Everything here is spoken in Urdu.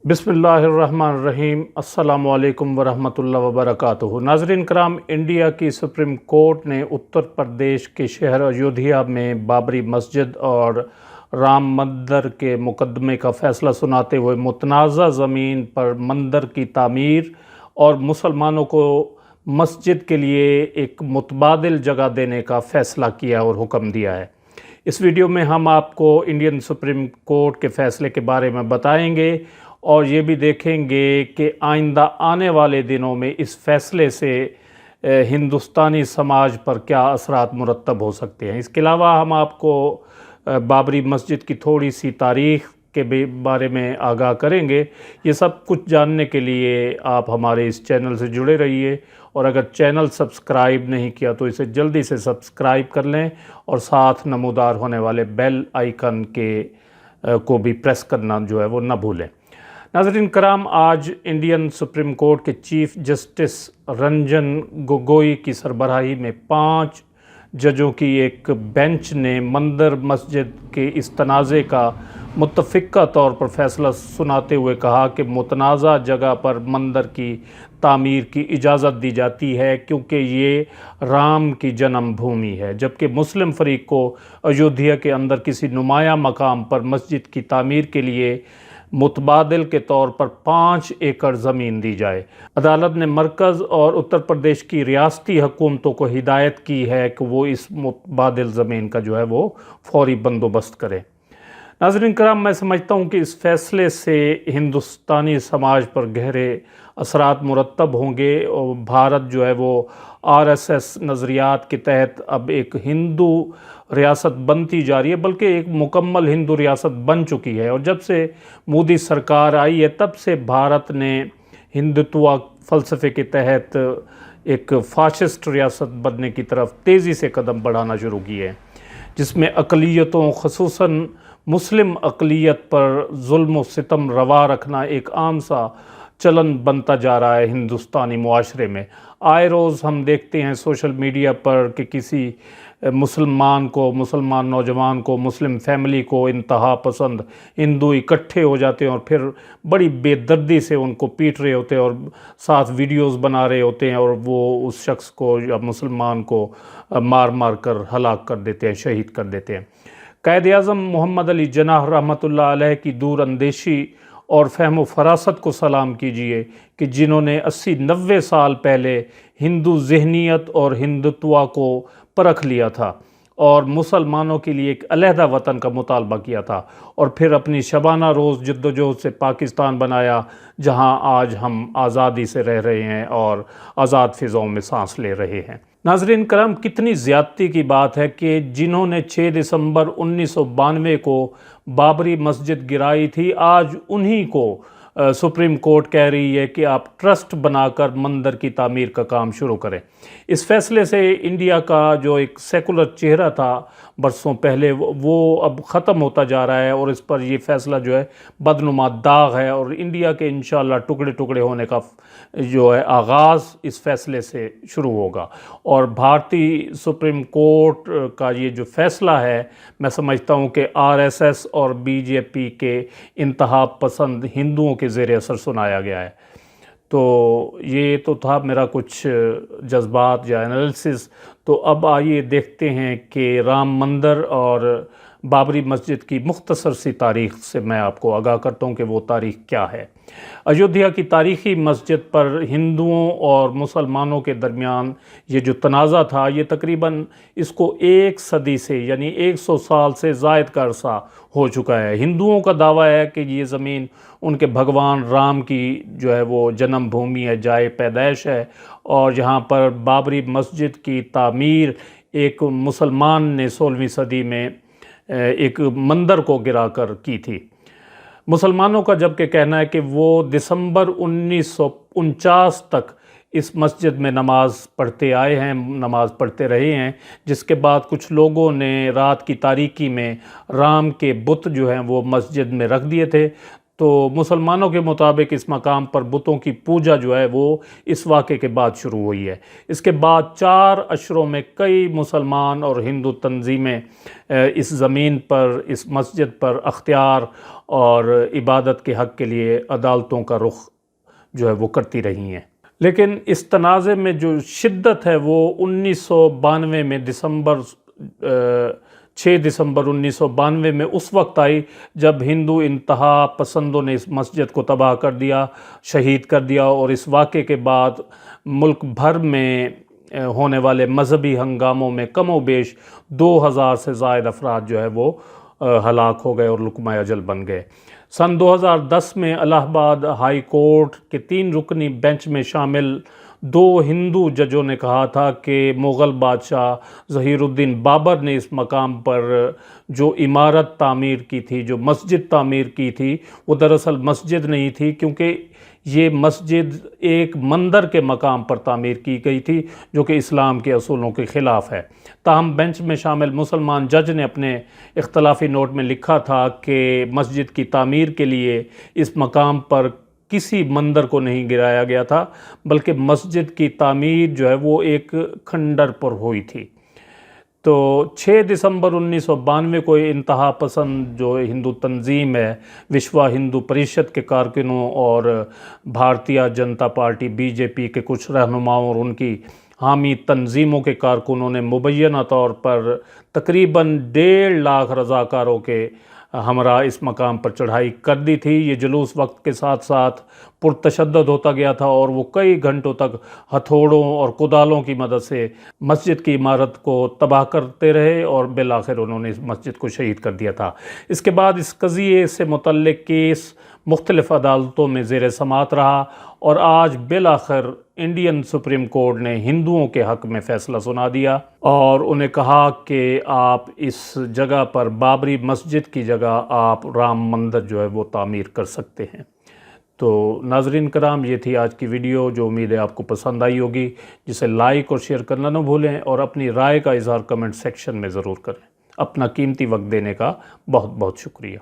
بسم اللہ الرحمن الرحیم۔ السلام علیکم ورحمۃ اللہ وبرکاتہ۔ ناظرین کرام، انڈیا کی سپریم کورٹ نے اتر پردیش کے شہر ایودھیا میں بابری مسجد اور رام مندر کے مقدمے کا فیصلہ سناتے ہوئے متنازع زمین پر مندر کی تعمیر اور مسلمانوں کو مسجد کے لیے ایک متبادل جگہ دینے کا فیصلہ کیا اور حکم دیا ہے۔ اس ویڈیو میں ہم آپ کو انڈین سپریم کورٹ کے فیصلے کے بارے میں بتائیں گے اور یہ بھی دیکھیں گے کہ آئندہ آنے والے دنوں میں اس فیصلے سے ہندوستانی سماج پر کیا اثرات مرتب ہو سکتے ہیں۔ اس کے علاوہ ہم آپ کو بابری مسجد کی تھوڑی سی تاریخ کے بارے میں آگاہ کریں گے۔ یہ سب کچھ جاننے کے لیے آپ ہمارے اس چینل سے جڑے رہیے، اور اگر چینل سبسکرائب نہیں کیا تو اسے جلدی سے سبسکرائب کر لیں اور ساتھ نمودار ہونے والے بیل آئیکن کو بھی پریس کرنا جو ہے وہ نہ بھولیں۔ ناظرین کرام، آج انڈین سپریم کورٹ کے چیف جسٹس رنجن گوگوئی کی سربراہی میں 5 ججوں کی ایک بینچ نے مندر مسجد کے اس تنازع کا متفقہ طور پر فیصلہ سناتے ہوئے کہا کہ متنازع جگہ پر مندر کی تعمیر کی اجازت دی جاتی ہے کیونکہ یہ رام کی جنم بھومی ہے، جبکہ مسلم فریق کو ایودھیا کے اندر کسی نمایاں مقام پر مسجد کی تعمیر کے لیے متبادل کے طور پر 5 ایکڑ زمین دی جائے۔ عدالت نے مرکز اور اتر پردیش کی ریاستی حکومتوں کو ہدایت کی ہے کہ وہ اس متبادل زمین کا جو ہے وہ فوری بندوبست کریں۔ ناظرین کرام، میں سمجھتا ہوں کہ اس فیصلے سے ہندوستانی سماج پر گہرے اثرات مرتب ہوں گے، اور بھارت جو ہے وہ RSS نظریات کے تحت اب ایک ہندو ریاست بنتی جا رہی ہے، بلکہ ایک مکمل ہندو ریاست بن چکی ہے۔ اور جب سے مودی سرکار آئی ہے تب سے بھارت نے ہندوتوا فلسفے کے تحت ایک فاشسٹ ریاست بننے کی طرف تیزی سے قدم بڑھانا شروع کیے ہیں، جس میں اقلیتوں خصوصاً مسلم اقلیت پر ظلم و ستم روا رکھنا ایک عام سا چلن بنتا جا رہا ہے ہندوستانی معاشرے میں۔ آئے روز ہم دیکھتے ہیں سوشل میڈیا پر کہ کسی مسلمان نوجوان کو، مسلم فیملی کو انتہا پسند ہندو اکٹھے ہو جاتے ہیں اور پھر بڑی بے دردی سے ان کو پیٹ رہے ہوتے ہیں اور ساتھ ویڈیوز بنا رہے ہوتے ہیں، اور وہ اس شخص کو یا مسلمان کو مار کر ہلاک کر دیتے ہیں، شہید کر دیتے ہیں۔ قائد اعظم محمد علی جناح رحمۃ اللہ علیہ کی دور اندیشی اور فہم و فراست کو سلام کیجیے کہ جنہوں نے 80-90 سال پہلے ہندو ذہنیت اور ہندوتوا کو پرکھ لیا تھا اور مسلمانوں کے لیے ایک علیحدہ وطن کا مطالبہ کیا تھا، اور پھر اپنی شبانہ روز جدوجہد سے پاکستان بنایا، جہاں آج ہم آزادی سے رہ رہے ہیں اور آزاد فضاؤں میں سانس لے رہے ہیں۔ ناظرین کرام، کتنی زیادتی کی بات ہے کہ جنہوں نے 6 دسمبر 1992 کو بابری مسجد گرائی تھی، آج انہی کو سپریم کورٹ کہہ رہی ہے کہ آپ ٹرسٹ بنا کر مندر کی تعمیر کا کام شروع کریں۔ اس فیصلے سے انڈیا کا جو ایک سیکولر چہرہ تھا برسوں پہلے، وہ اب ختم ہوتا جا رہا ہے، اور اس پر یہ فیصلہ جو ہے بدنما داغ ہے، اور انڈیا کے انشاءاللہ ٹکڑے ٹکڑے ہونے کا جو ہے آغاز اس فیصلے سے شروع ہوگا۔ اور بھارتی سپریم کورٹ کا یہ جو فیصلہ ہے، میں سمجھتا ہوں کہ RSS اور BJP کے انتہا پسند ہندوؤں کے زیر اثر سنایا گیا ہے۔ تو یہ تو تھا میرا کچھ جذبات یا انالیسس۔ تو اب آئیے دیکھتے ہیں کہ رام مندر اور بابری مسجد کی مختصر سی تاریخ سے میں آپ کو آگاہ کرتا ہوں کہ وہ تاریخ کیا ہے۔ ایودھیا کی تاریخی مسجد پر ہندوؤں اور مسلمانوں کے درمیان یہ جو تنازع تھا، یہ تقریباً اس کو 1 صدی سے یعنی 100 سال سے زائد کا عرصہ ہو چکا ہے۔ ہندوؤں کا دعویٰ ہے کہ یہ زمین ان کے بھگوان رام کی جو ہے وہ جنم بھومی ہے، جائے پیدائش ہے، اور یہاں پر بابری مسجد کی تعمیر ایک مسلمان نے 16ویں صدی میں ایک مندر کو گرا کر کی تھی۔ مسلمانوں کا جبکہ کہنا ہے کہ وہ دسمبر 1949 تک اس مسجد میں نماز پڑھتے آئے ہیں، نماز پڑھتے رہے ہیں، جس کے بعد کچھ لوگوں نے رات کی تاریکی میں رام کے بت جو ہیں وہ مسجد میں رکھ دیے تھے، تو مسلمانوں کے مطابق اس مقام پر بتوں کی پوجا جو ہے وہ اس واقعے کے بعد شروع ہوئی ہے۔ اس کے بعد 4 اشروں میں کئی مسلمان اور ہندو تنظیمیں اس زمین پر، اس مسجد پر اختیار اور عبادت کے حق کے لیے عدالتوں کا رخ جو ہے وہ کرتی رہی ہیں۔ لیکن اس تنازع میں جو شدت ہے وہ 1992 میں 6 دسمبر 1992 میں اس وقت آئی جب ہندو انتہا پسندوں نے اس مسجد کو تباہ کر دیا، شہید کر دیا، اور اس واقعے کے بعد ملک بھر میں ہونے والے مذہبی ہنگاموں میں کم و بیش 2000 سے زائد افراد جو ہے وہ ہلاک ہو گئے اور لقمہ اجل بن گئے۔ سن 2010 میں الہ آباد ہائی کورٹ کے 3 رکنی بینچ میں شامل 2 ہندو ججوں نے کہا تھا کہ مغل بادشاہ ظہیر الدین بابر نے اس مقام پر جو عمارت تعمیر کی تھی، جو مسجد تعمیر کی تھی، وہ دراصل مسجد نہیں تھی، کیونکہ یہ مسجد ایک مندر کے مقام پر تعمیر کی گئی تھی جو کہ اسلام کے اصولوں کے خلاف ہے۔ تاہم بینچ میں شامل مسلمان جج نے اپنے اختلافی نوٹ میں لکھا تھا کہ مسجد کی تعمیر کے لیے اس مقام پر کسی مندر کو نہیں گرایا گیا تھا، بلکہ مسجد کی تعمیر جو ہے وہ ایک کھنڈر پر ہوئی تھی۔ تو 6 دسمبر 1992 کو انتہا پسند جو ہندو تنظیم ہے، وشوا ہندو پریشد کے کارکنوں اور بھارتیہ جنتا پارٹی BJP کے کچھ رہنماؤں اور ان کی حامی تنظیموں کے کارکنوں نے مبینہ طور پر تقریباً 1.5 لاکھ رضاکاروں کے ہمراہ اس مقام پر چڑھائی کر دی تھی۔ یہ جلوس وقت کے ساتھ ساتھ پرتشدد ہوتا گیا تھا اور وہ کئی گھنٹوں تک ہتھوڑوں اور کدالوں کی مدد سے مسجد کی عمارت کو تباہ کرتے رہے اور بالآخر انہوں نے اس مسجد کو شہید کر دیا تھا۔ اس کے بعد اس قضیے سے متعلق کیس مختلف عدالتوں میں زیر سماعت رہا اور آج بالآخر انڈین سپریم کورٹ نے ہندوؤں کے حق میں فیصلہ سنا دیا اور انہیں کہا کہ آپ اس جگہ پر بابری مسجد کی جگہ آپ رام مندر جو ہے وہ تعمیر کر سکتے ہیں۔ تو ناظرین کرام، یہ تھی آج کی ویڈیو، جو امید ہے آپ کو پسند آئی ہوگی، جسے لائک اور شیئر کرنا نہ بھولیں اور اپنی رائے کا اظہار کمنٹ سیکشن میں ضرور کریں۔ اپنا قیمتی وقت دینے کا بہت بہت شکریہ۔